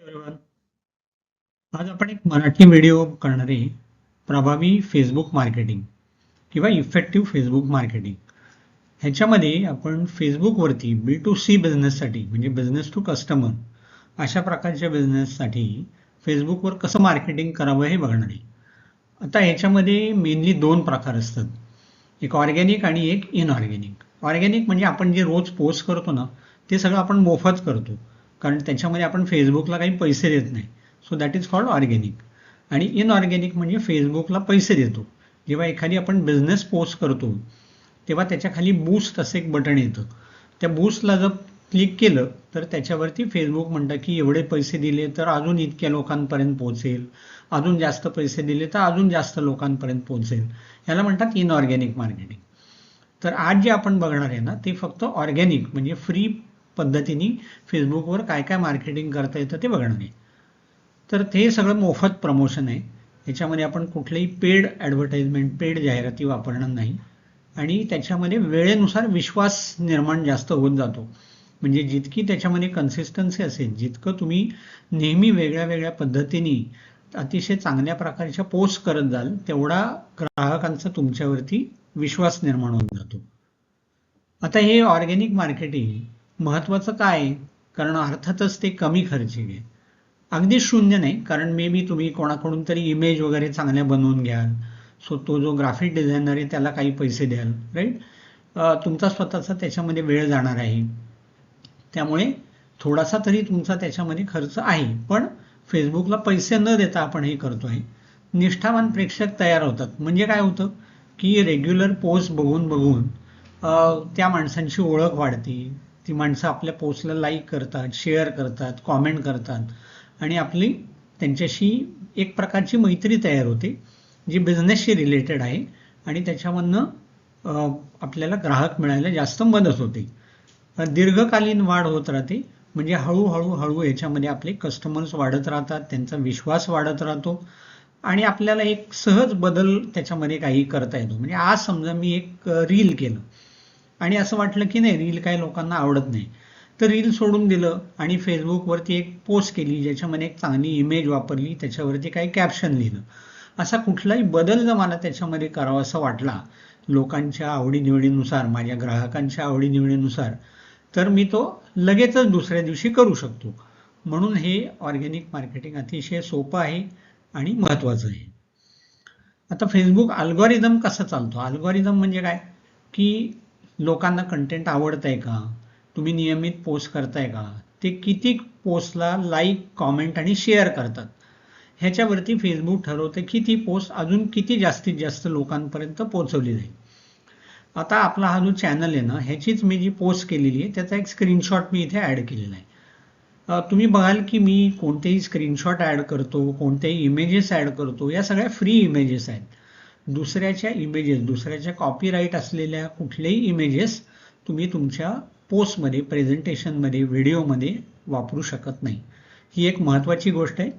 Everyone. आज आपण एक मराठी व्हिडिओ करणार आहे. प्रभावी फेसबुक मार्केटिंग किंवा इफेक्टिव्ह फेसबुक मार्केटिंग. ह्याच्यामध्ये आपण फेसबुकवरती B2C बिझनेससाठी म्हणजे बिझनेस टू कस्टमर अशा प्रकारच्या बिझनेससाठी फेसबुकवर कसं मार्केटिंग करावं हे बघणार आहे. आता ह्याच्यामध्ये मेनली दोन प्रकार असतात, एक ऑर्गॅनिक आणि एक इनऑर्गॅनिक. ऑर्गॅनिक म्हणजे आपण जे रोज पोस्ट करतो ना, ते सगळं आपण मोफत करतो, कारण त्याच्यामध्ये आपण फेसबुकला काही पैसे देत नाही. So that is called organic. आणि इनऑर्गॅनिक म्हणजे फेसबुकला पैसे देतो. जेव्हा एखादी आपण बिझनेस पोस्ट करतो तेव्हा त्याच्या खाली बूस्ट असं एक बटन येतं. त्या बूस्टला जर क्लिक केलं तर त्याच्यावरती फेसबुक म्हणतं की एवढे पैसे दिले तर अजून इतक्या लोकांपर्यंत पोहोचेल, अजून जास्त पैसे दिले तर अजून जास्त लोकांपर्यंत पोहोचेल. याला म्हणतात इनऑर्गॅनिक मार्केटिंग. तर आज जे आपण बघणार आहे ना, ते फक्त ऑर्गॅनिक म्हणजे फ्री पद्धतीने फेसबुकवर काय काय मार्केटिंग करता येतं ते बघणार आहे. तर ते सगळं मोफत प्रमोशन आहे. याच्यामध्ये आपण कुठलेही पेड ॲडव्हर्टाइजमेंट, पेड जाहिराती वापरणार नाही. आणि त्याच्यामध्ये वेळेनुसार विश्वास निर्माण जास्त होत जातो. म्हणजे जितकी त्याच्यामध्ये कन्सिस्टन्सी असेल, जितकं तुम्ही नेहमी वेगळ्या वेगळ्या पद्धतीने अतिशय चांगल्या प्रकारच्या पोस्ट करत जाल, तेवढा ग्राहकांचा तुमच्यावरती विश्वास निर्माण होत जातो. आता हे ऑर्गॅनिक मार्केटिंग महत्वाचं काय आहे? कारण अर्थातच ते कमी खर्चिक आहे. अगदी शून्य नाही, कारण मे बी तुम्ही कोणाकडून तरी इमेज वगैरे चांगल्या बनवून घ्याल. सो तो जो ग्राफिक डिझायनर आहे त्याला काही पैसे द्याल, राईट. तुमचा स्वतःचा त्याच्यामध्ये वेळ जाणार आहे, त्यामुळे थोडासा तरी तुमचा त्याच्यामध्ये खर्च आहे. पण फेसबुकला पैसे न देता आपण हे करतो आहे. निष्ठावान प्रेक्षक तयार होतात. म्हणजे काय होतं की रेग्युलर पोस्ट बघून बघून त्या माणसांची ओळख वाढते. ती माणसं आपल्या पोस्टला लाईक करतात, शेअर करतात, कॉमेंट करतात आणि आपली त्यांच्याशी एक प्रकारची मैत्री तयार होते, जी बिझनेसशी रिलेटेड आहे. आणि त्याच्यामधनं आपल्याला ग्राहक मिळायला जास्त मदत होते. दीर्घकालीन वाढ होत राहते. म्हणजे हळूहळू याच्यामध्ये आपले कस्टमर्स वाढत राहतात, त्यांचा विश्वास वाढत राहतो आणि आपल्याला एक सहज बदल त्याच्यामध्ये काही करता येतो. म्हणजे आज समजा मी एक रील केलं आणि असं वाटलं की नाही, रील काही लोकांना आवडत नाही, तर रील सोडून दिलं आणि फेसबुकवरती एक पोस्ट केली ज्याच्यामध्ये एक चांगली इमेज वापरली, त्याच्यावरती काही कॅप्शन लिहिलं. असा कुठलाही बदल जर मला त्याच्यामध्ये करावा असा वाटला, लोकांच्या आवडीनिवडीनुसार, माझ्या ग्राहकांच्या आवडीनिवडीनुसार, तर मी तो लगेचच दुसऱ्या दिवशी करू शकतो. म्हणून हे ऑर्गॅनिक मार्केटिंग अतिशय सोपं आहे आणि महत्वाचं आहे. आता फेसबुक अल्गोरिदम कसा चालतो? अल्गोरिदम म्हणजे काय की लोकांना कंटेंट आवडतंय का, तुम्ही नियमित पोस्ट करताय का, ते किती पोस्टला लाईक, कॉमेंट आणि शेअर करतात, ह्याच्यावरती फेसबुक ठरवते की ती पोस्ट अजून किती जास्तीत जास्त लोकांपर्यंत पोहोचवली जाईल. आता आपला हा जो चॅनल आहे ना, ह्याचीच मी जी पोस्ट केलेली आहे त्याचा एक स्क्रीनशॉट मी इथे ॲड केलेला आहे. तुम्ही बघाल की मी कोणतेही स्क्रीनशॉट ॲड करतो, कोणतेही इमेजेस ॲड करतो, या सगळ्या फ्री इमेजेस आहेत. दुसऱ्याच्या इमेजेस, दुसऱ्याच्या कॉपीराईट असलेल्या कुठलेही इमेजेस तुम्ही तुमच्या पोस्टमध्ये, प्रेझेंटेशनमध्ये, व्हिडिओमध्ये वापरू शकत नाही. ही एक महत्त्वाची गोष्ट आहे.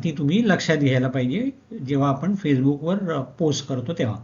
ती तुम्ही लक्षात घ्यायला पाहिजे जेव्हा आपण फेसबुकवर पोस्ट करतो तेव्हा.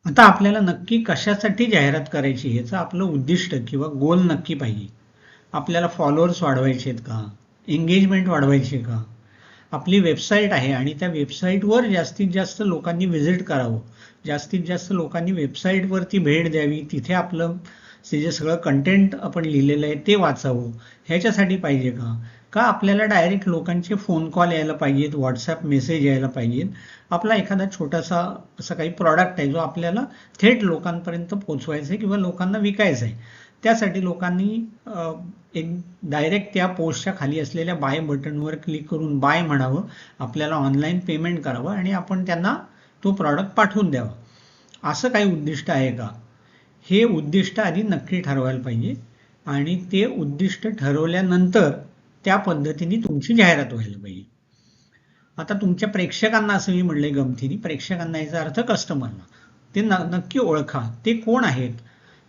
आता आपल्याला नक्की कशासाठी जाहिरात करायची ह्याचं आपलं उद्दिष्ट किंवा गोल नक्की पाहिजे. आपल्याला फॉलोअर्स वाढवायचे आहेत का, एंगेजमेंट वाढवायची आहे का, आपली वेबसाईट आहे आणि त्या वेबसाईटवर जास्तीत जास्त लोकांनी व्हिजिट करावं, जास्तीत जास्त लोकांनी वेबसाईटवरती भेट द्यावी, तिथे आपलं जे सगळं कंटेंट आपण लिहिलेलं आहे ते वाचावं, ह्याच्यासाठी पाहिजे का, का आपल्याला डायरेक्ट लोकांचे फोन कॉल यायला पाहिजेत, व्हॉट्सॲप मेसेज यायला पाहिजेत, आपला एखादा छोटासा असा काही प्रॉडक्ट आहे जो आपल्याला थेट लोकांपर्यंत पोचवायचा आहे किंवा लोकांना विकायचं आहे, त्यासाठी लोकांनी एक डायरेक्ट त्या पोस्टच्या खाली असलेल्या बाय बटनवर क्लिक करून बाय म्हणावं, आपल्याला ऑनलाईन पेमेंट करावं आणि आपण त्यांना तो प्रॉडक्ट पाठवून द्यावा. असं काही उद्दिष्ट आहे का? हे उद्दिष्ट आधी नक्की ठरवायला पाहिजे आणि ते उद्दिष्ट ठरवल्यानंतर त्या पद्धतीने तुमची जाहिरात व्हायला पाहिजे. आता तुमच्या प्रेक्षकांना, असं मी म्हणलंय गमतीने, प्रेक्षकांना याचा अर्थ कस्टमरला, ते नक्की ओळखा, ते कोण आहेत.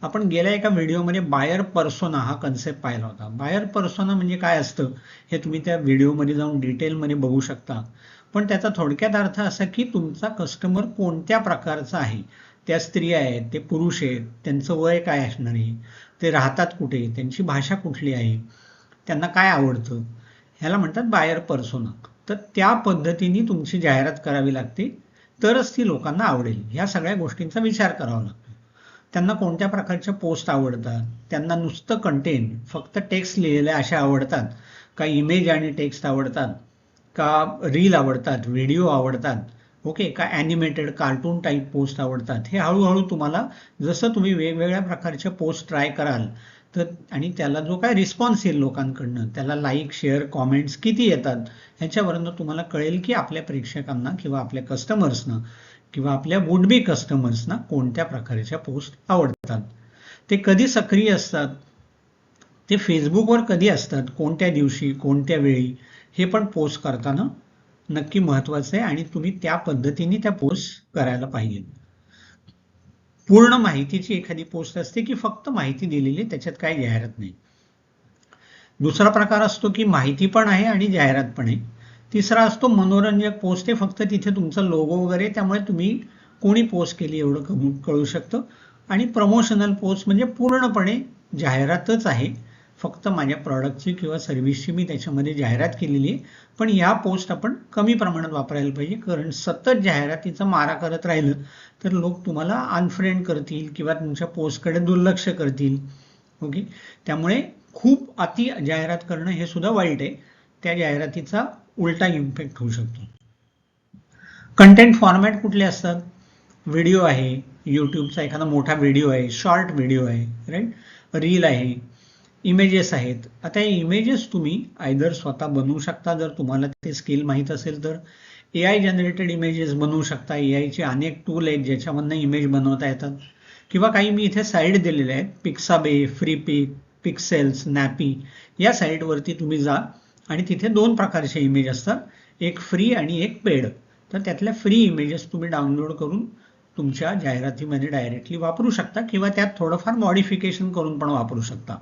आपण गेल्या एका व्हिडिओमध्ये बायर पर्सोना हा कन्सेप्ट पाहिला होता. बायर पर्सोना म्हणजे काय असतं हे तुम्ही त्या व्हिडिओमध्ये जाऊन डिटेलमध्ये बघू शकता. पण त्याचा थोडक्यात अर्थ असा की तुमचा कस्टमर कोणत्या प्रकारचा आहे. त्या स्त्रिया आहेत, ते पुरुष आहेत, त्यांचं वय काय असणार आहे, ते राहतात कुठे, त्यांची भाषा कुठली आहे, त्यांना काय आवडतं, ह्याला म्हणतात बायर पर्सोना. तर त्या पद्धतीने तुमची जाहिरात करावी लागते, तरच ती लोकांना आवडेल. ह्या सगळ्या गोष्टींचा विचार करावा लागतो. त्यांना कोणत्या प्रकारच्या पोस्ट आवडतात, त्यांना नुसतं कंटेंट फक्त टेक्स्ट लिहिलेले अशा आवडतात का, इमेज आणि टेक्स्ट आवडतात का, रील आवडतात, व्हिडिओ आवडतात, ओके, का ॲनिमेटेड कार्टून टाईप पोस्ट आवडतात. हे हळूहळू तुम्हाला जसं तुम्ही वेगवेगळ्या प्रकारच्या पोस्ट ट्राय कराल तर आणि त्याला जो काय रिस्पॉन्स येईल लोकांकडनं, त्याला लाईक, शेअर, कॉमेंट्स किती येतात ह्याच्यावरनं तुम्हाला कळेल की आपल्या प्रेक्षकांना किंवा आपल्या कस्टमर्सना किंवा आपल्या वुड बी कस्टमर्सना कोणत्या प्रकारच्या पोस्ट आवडतात. ते कधी सक्रिय असतात, ते फेसबुकवर कधी असतात, कोणत्या दिवशी, कोणत्या वेळी, हे पण पोस्ट करताना नक्की महत्वाचं आहे आणि तुम्ही त्या पद्धतीने त्या पोस्ट करायला पाहिजे. पूर्ण माहितीची एखादी पोस्ट असते की फक्त माहिती दिलेली, त्याच्यात काही जाहिरात नाही. दुसरा प्रकार असतो की माहिती पण आहे आणि जाहिरात पण आहे. तिसरा असतो मनोरंजक पोस्ट, आहे फक्त तिथे तुमचा लोगो वगैरे, त्यामुळे तुम्ही कोणी पोस्ट केली एवढं कळू शकतं. आणि प्रमोशनल पोस्ट म्हणजे पूर्णपणे जाहिरातच आहे, फक्त माझ्या प्रॉडक्टची किंवा सर्व्हिसची मी त्याच्यामध्ये जाहिरात केलेली आहे. पण या पोस्ट आपण कमी प्रमाणात वापरायला पाहिजे, कारण सतत जाहिरातीचा मारा करत राहिलं तर लोक तुम्हाला अनफ्रेंड करतील किंवा तुमच्या पोस्टकडे दुर्लक्ष करतील. ओके, त्यामुळे खूप अति जाहिरात करणं हे सुद्धा वाईट आहे, त्या जाहिरातीचा उलटा इम्पॅक्ट होऊ शकतो. कंटेंट फॉर्मॅट कुठले असतात, व्हिडिओ आहे, यूट्यूबचा एखादा मोठा व्हिडिओ आहे, शॉर्ट व्हिडिओ आहे, राईट, रील आहे, इमेजेस आहेत. आता हे इमेजेस तुम्ही आयदर स्वतः बनवू शकता, जर तुम्हाला ते स्किल माहीत असेल तर AI जनरेटेड इमेजेस बनवू शकता. AIचे अनेक टूल आहेत ज्याच्यामधनं इमेज बनवता येतात, किंवा काही मी इथे साईट दिलेल्या आहेत, पिक्साबे, फ्रीपिक, पिक्सेल्स, नॅपी, या साईटवरती तुम्ही जा आणि तिथे दोन प्रकारचे इमेज असतात, एक फ्री आणि एक पेड. तर त्यातल्या फ्री इमेजेस तुम्ही डाउनलोड करून तुमच्या जाहिरातीमध्ये डायरेक्टली वापरू शकता किंवा त्यात थोडंफार मॉडिफिकेशन करून पण वापरू शकता.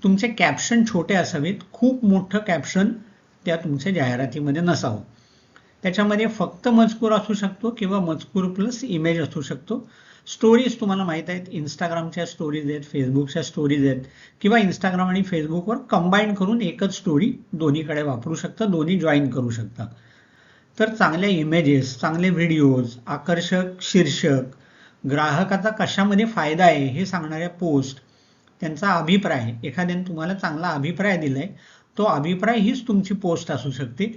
तुमचे कॅप्शन छोटे असावेत, खूप मोठं कॅप्शन त्या तुमच्या जाहिरातीमध्ये नसावं. त्याच्यामध्ये फक्त मजकूर असू शकतो किंवा मजकूर प्लस इमेज असू शकतो. स्टोरीज तुम्हाला माहित आहेत, इंस्टाग्रामच्या स्टोरीज आहेत, फेसबुकच्या स्टोरीज आहेत, किंवा इंस्टाग्राम आणि फेसबुकवर कंबाईन करून एकच स्टोरी दोन्हीकडे वापरू शकता, दोन्ही जॉईन करू शकता. तर चांगल्या इमेजेस, चांगले व्हिडिओज, आकर्षक शीर्षक, ग्राहकाचा कशामध्ये फायदा आहे हे सांगणाऱ्या पोस्ट, त्यांचा अभिप्राय, एखाद्याने तुम्हाला चांगला अभिप्राय दिलाय, तो अभिप्राय हीच तुमची पोस्ट असू शकते.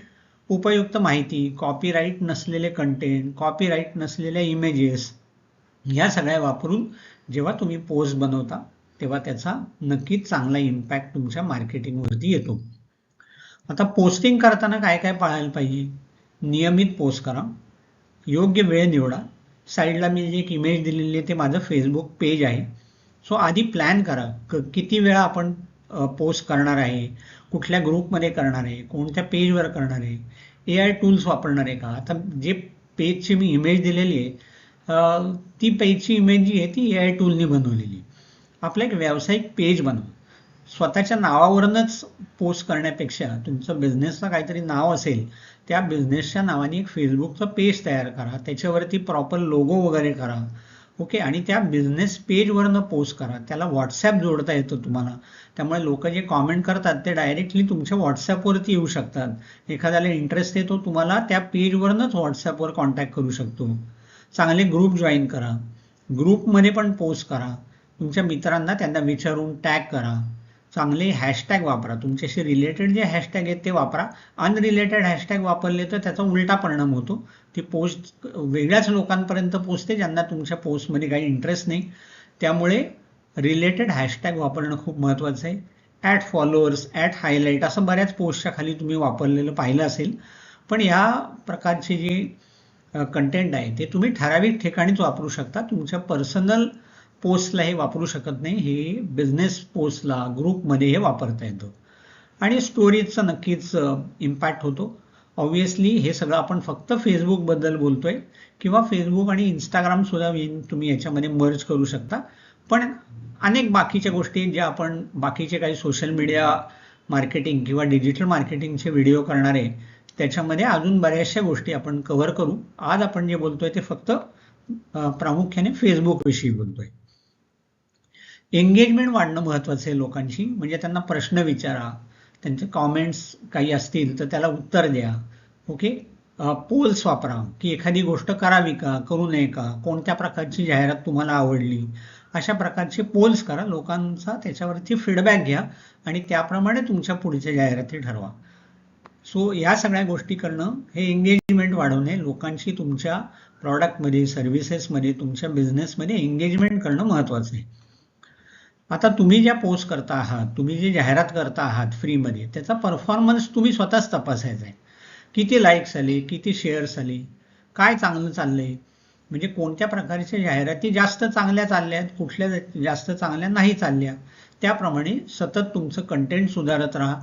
उपयुक्त माहिती, कॉपीराईट नसलेले कंटेंट, कॉपीराईट नसलेल्या इमेजेस, या सगळ्या वापरून जेव्हा तुम्ही पोस्ट बनवता तेव्हा त्याचा नक्कीच चांगला इम्पॅक्ट तुमच्या मार्केटिंगवरती येतो. आता पोस्टिंग करताना काय काय पाळायला पाहिजे, नियमित पोस्ट करा, योग्य वेळ निवडा. साईडला मी जे एक इमेज दिलेली आहे ते माझं फेसबुक पेज आहे, सो आधी प्लॅन करा किती वेळा आपण पोस्ट करणार आहे, कुठल्या ग्रुपमध्ये करणार आहे, कोणत्या पेजवर करणार आहे, AI टूल्स वापरणार आहे का. आता जे पेजची मी इमेज दिलेली आहे ती पेजची इमेज जी आहे ती AI टूलनी बनवलेली. आपलं एक व्यावसायिक पेज बनवा, स्वतःच्या नावावरूनच पोस्ट करण्यापेक्षा तुमचं बिझनेसचं काहीतरी नाव असेल, त्या बिझनेसच्या नावाने एक फेसबुकचं पेज तयार करा, त्याच्यावरती प्रॉपर लोगो वगैरे करा, ओके, आणि त्या बिझनेस पेजवरनं पोस्ट करा. त्याला व्हॉट्सॲप जोडता येतं तुम्हाला, त्यामुळे लोक जे कॉमेंट करतात ते डायरेक्टली तुमच्या व्हॉट्सॲपवरती येऊ शकतात. एखाद्याला इंटरेस्ट येतो तुम्हाला त्या पेजवरनंच व्हॉट्सॲपवर कॉन्टॅक्ट करू शकतो. चांगले ग्रुप जॉईन करा, ग्रुपमध्ये पण पोस्ट करा, तुमच्या मित्रांना त्यांना विचारून टॅग करा, चांगले हॅशटॅग वापरा, तुमच्याशी रिलेटेड जे हॅशटॅग आहेत ते वापरा. अनरिलेटेड हॅशटॅग वापरले तर त्याचा उलटा परिणाम होतो, ती पोस्ट वेगळ्याच लोकांपर्यंत पोचते ज्यांना तुमच्या पोस्टमध्ये काही इंटरेस्ट नाही. त्यामुळे रिलेटेड हॅशटॅग वापरणं खूप महत्त्वाचं आहे. ॲट फॉलोअर्स, ॲट हायलाईट असं बऱ्याच पोस्टच्या खाली तुम्ही वापरलेलं पाहिलं असेल. पण या प्रकारचे जे कंटेंट आहे ते तुम्ही ठराविक ठिकाणीच वापरू शकता, तुमच्या पर्सनल पोस्टला हे वापरू शकत नाही, हे बिझनेस पोस्टला, ग्रुपमध्ये हे वापरता येतं. आणि स्टोरीजचा नक्कीच इम्पॅक्ट होतो. ऑब्व्हियसली हे सगळं आपण फक्त फेसबुकबद्दल बोलतोय, किंवा फेसबुक आणि इंस्टाग्राम सुद्धा तुम्ही याच्यामध्ये मर्ज करू शकता. पण अनेक बाकीच्या गोष्टी ज्या आपण बाकीचे काही सोशल मीडिया मार्केटिंग किंवा डिजिटल मार्केटिंगचे व्हिडिओ करणारे, त्याच्यामध्ये अजून बऱ्याचशा गोष्टी आपण कव्हर करू. आज आपण जे बोलतोय ते फक्त प्रामुख्याने फेसबुक विषयी बोलतोय. एंगेजमेंट वाढणं महत्त्वाचं आहे लोकांची, म्हणजे त्यांना प्रश्न विचारा, त्यांचे कॉमेंट्स काही असतील तर त्याला उत्तर द्या. ओके. पोल्स वापरा, की एखादी गोष्ट करावी का करू नये का, कोणत्या प्रकारची जाहिरात तुम्हाला आवडली, अशा प्रकारचे पोल्स करा, लोकांचा त्याच्यावरती फीडबॅक घ्या आणि त्याप्रमाणे तुमच्या पुढच्या जाहिराती ठरवा. सो या सगळ्या गोष्टी करणं हे एंगेजमेंट वाढवणे, लोकांची तुमच्या प्रॉडक्टमध्ये, सर्व्हिसेसमध्ये, तुमच्या बिझनेसमध्ये एंगेजमेंट करणं महत्त्वाचं आहे. आता तुम्ही ज्या पोस्ट करता आहात, तुम्ही जे जाहिरात करता आहात फ्रीमध्ये, त्याचा परफॉर्मन्स तुम्ही स्वतःच तपासायचा आहे. किती लाईक्स आले, किती शेअर्स आले, काय चांगलं चाललंय, म्हणजे कोणत्या प्रकारच्या जाहिराती जास्त चांगल्या चालल्यात, कुठल्या जास्त चांगल्या नाही चालल्या, त्याप्रमाणे सतत तुमचं कंटेंट सुधारत राहा.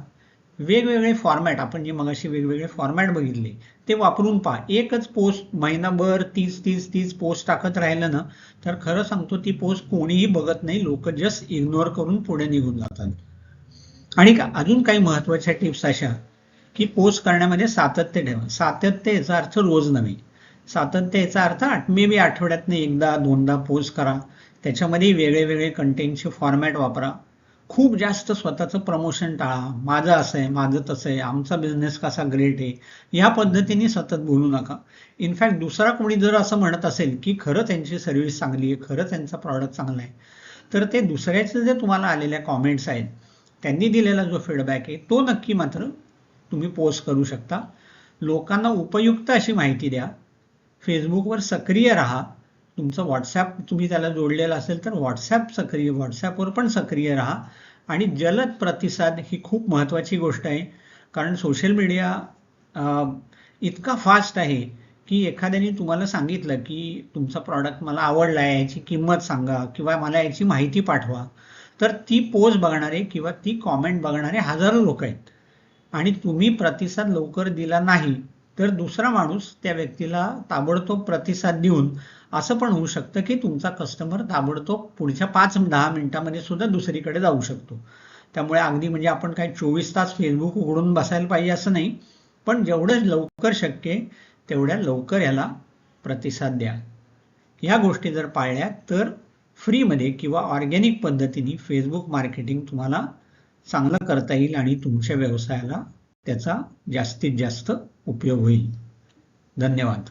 वेगवेगळे फॉर्मॅट, आपण जे मगाशी वेगवेगळे फॉर्मॅट बघितले ते वापरून पहा. एकच पोस्ट महिनाभर 30 पोस्ट टाकत राहिलं ना, तर खरं सांगतो ती पोस्ट कोणीही बघत नाही, लोक जस्ट इग्नोर करून पुढे निघून जातात. आणि अजून काही महत्वाच्या टिप्स अशा, की पोस्ट करण्यामध्ये सातत्य ठेवा. सातत्य याचा अर्थ रोज नव्हे, सातत्य याचा अर्थ मे बी आठवड्यातनं एकदा दोनदा पोस्ट करा, त्याच्यामध्ये वेगळे वेगळे कंटेंटचे फॉर्मॅट वापरा. खूप जास्त स्वतःचं प्रमोशन टाळा, माझं असं आहे, माझं तसं आहे, आमचा बिझनेस कसा ग्रेट आहे, या पद्धतीने सतत बोलू नका. इनफॅक्ट दुसरा कोणी जर असं म्हणत असेल की खरं त्यांची सर्व्हिस चांगली आहे, खरं त्यांचा प्रॉडक्ट चांगला आहे, तर ते दुसऱ्याचे जे तुम्हाला आलेल्या कॉमेंट्स आहेत, त्यांनी दिलेला जो फीडबॅक आहे तो नक्की मात्र तुम्ही पोस्ट करू शकता. लोकांना उपयुक्त अशी माहिती द्या. फेसबुकवर सक्रिय राहा. तुमचं व्हॉट्सॲप तुम्ही त्याला जोडलेलं असेल तर व्हॉट्सॲपवर पण सक्रिय राहा. आणि जलद प्रतिसाद ही खूप महत्त्वाची गोष्ट आहे, कारण सोशल मीडिया इतका फास्ट आहे की एखाद्याने तुम्हाला सांगितलं की तुमचा प्रॉडक्ट मला आवडला आहे, याची किंमत सांगा किंवा मला याची माहिती पाठवा, तर ती पोस्ट बघणारे किंवा ती कॉमेंट बघणारे हजारो लोक आहेत, आणि तुम्ही प्रतिसाद लवकर दिला नाही तर दुसरा माणूस त्या व्यक्तीला ताबडतोब प्रतिसाद देऊन असं पण होऊ शकतं की तुमचा कस्टमर ताबडतोब पुढच्या 5-10 मिनिटांमध्ये सुद्धा दुसरीकडे जाऊ शकतो. त्यामुळे अगदी म्हणजे आपण काय 24 तास फेसबुक उघडून बसायला पाहिजे असं नाही, पण जेवढं लवकर शक्य आहे तेवढ्या लवकर याला प्रतिसाद द्या. ह्या गोष्टी जर पाळल्या तर फ्रीमध्ये किंवा ऑर्गॅनिक पद्धतीने फेसबुक मार्केटिंग तुम्हाला चांगलं करता येईल आणि तुमच्या व्यवसायाला त्याचा जास्तीत जास्त उपयोग होईल. धन्यवाद.